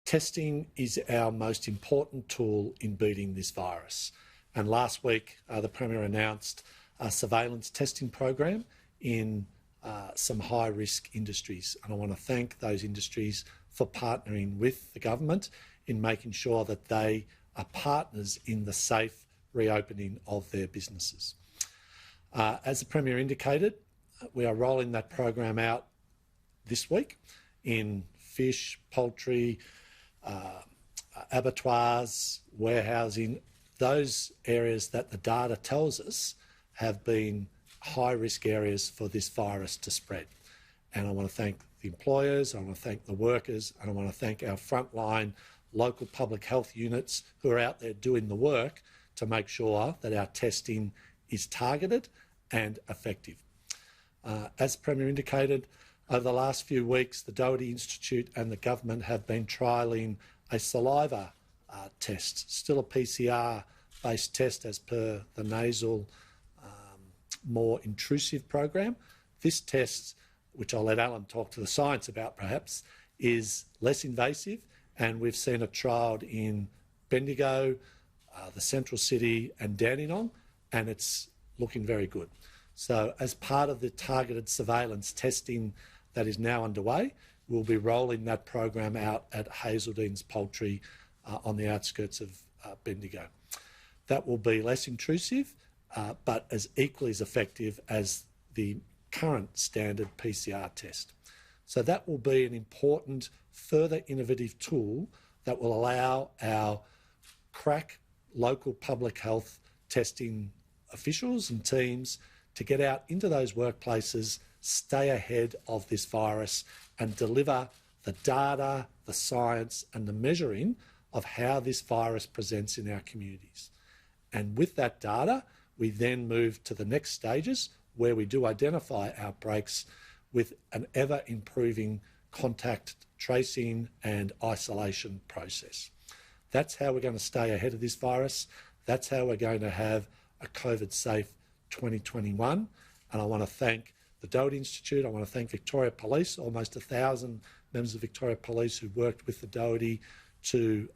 Testing is our most important tool in beating this virus. And last week, the Premier announced a surveillance testing program in some high-risk industries. And I want to thank those industries for partnering with the government in making sure that they are partners in the safe reopening of their businesses. As the Premier indicated, we are rolling that program out this week in fish, poultry, abattoirs, warehousing, those areas that the data tells us have been high-risk areas for this virus to spread. And I want to thank the employers, I want to thank the workers, and I want to thank our frontline local public health units who are out there doing the work to make sure that our testing is targeted and effective. As the Premier indicated, over the last few weeks, the Doherty Institute and the government have been trialling a saliva test, still a PCR-based test as per the nasal, more intrusive program. This test, which I'll let Alan talk to the science about perhaps, is less invasive, and we've seen it trialled in Bendigo, the Central City and Dandenong, and it's looking very good. So as part of the targeted surveillance testing that is now underway, we'll be rolling that program out at Hazeldene's Poultry on the outskirts of Bendigo. That will be less intrusive, but as equally as effective as the current standard PCR test. So that will be an important, further innovative tool that will allow our crack local public health testing officials and teams to get out into those workplaces, stay ahead of this virus and deliver the data, the science and the measuring of how this virus presents in our communities. And with that data, we then move to the next stages where we do identify outbreaks with an ever-improving contact tracing and isolation process. That's how we're going to stay ahead of this virus. That's how we're going to have a COVID-safe 2021. And I want to thank the Doherty Institute, I want to thank Victoria Police, almost 1,000 members of Victoria Police who worked with the Doherty to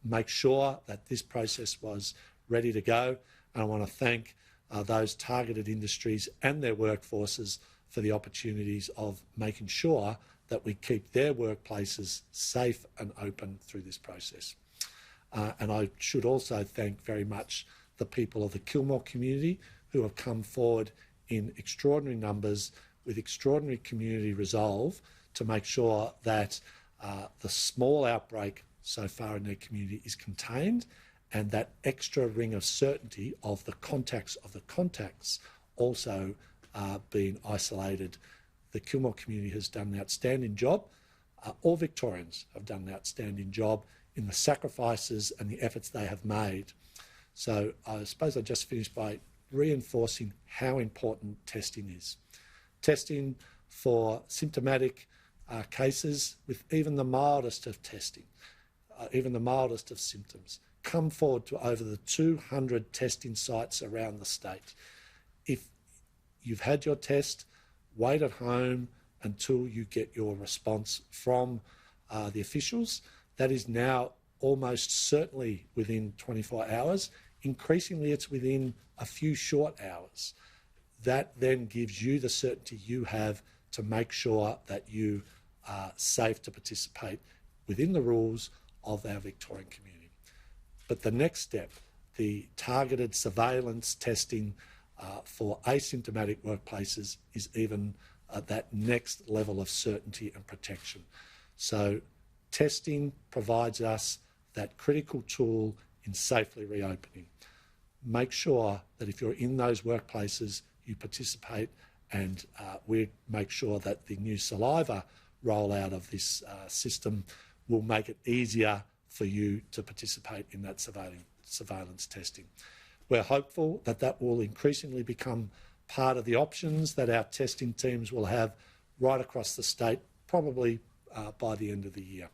make sure that this process was ready to go. And I want to thank those targeted industries and their workforces for the opportunities of making sure that we keep their workplaces safe and open through this process. And I should also thank very much the people of the KILMORE community who have come forward in extraordinary numbers with extraordinary community resolve to make sure that the small outbreak so far in their community is contained and that extra ring of certainty of the contacts also being isolated. The KILMORE community has done an outstanding job. All Victorians have done an outstanding job in the sacrifices and the efforts they have made. So I suppose I just finished by reinforcing how important testing is. Testing for symptomatic cases with even the mildest of testing, even the mildest of symptoms. Come forward to over the 200 testing sites around the state. If you've had your test, wait at home until you get your response from the officials. That is now almost certainly within 24 hours. Increasingly, it's within a few short hours. That then gives you the certainty you have to make sure that you are safe to participate within the rules of our Victorian community. But the next step, the targeted surveillance testing for asymptomatic workplaces, is even that next level of certainty and protection. So testing provides us that critical tool in safely reopening. Make sure that if you're in those workplaces, you participate, and we make sure that the new saliva rollout of this system will make it easier for you to participate in that surveillance testing. We're hopeful that that will increasingly become part of the options that our testing teams will have right across the state, probably by the end of the year.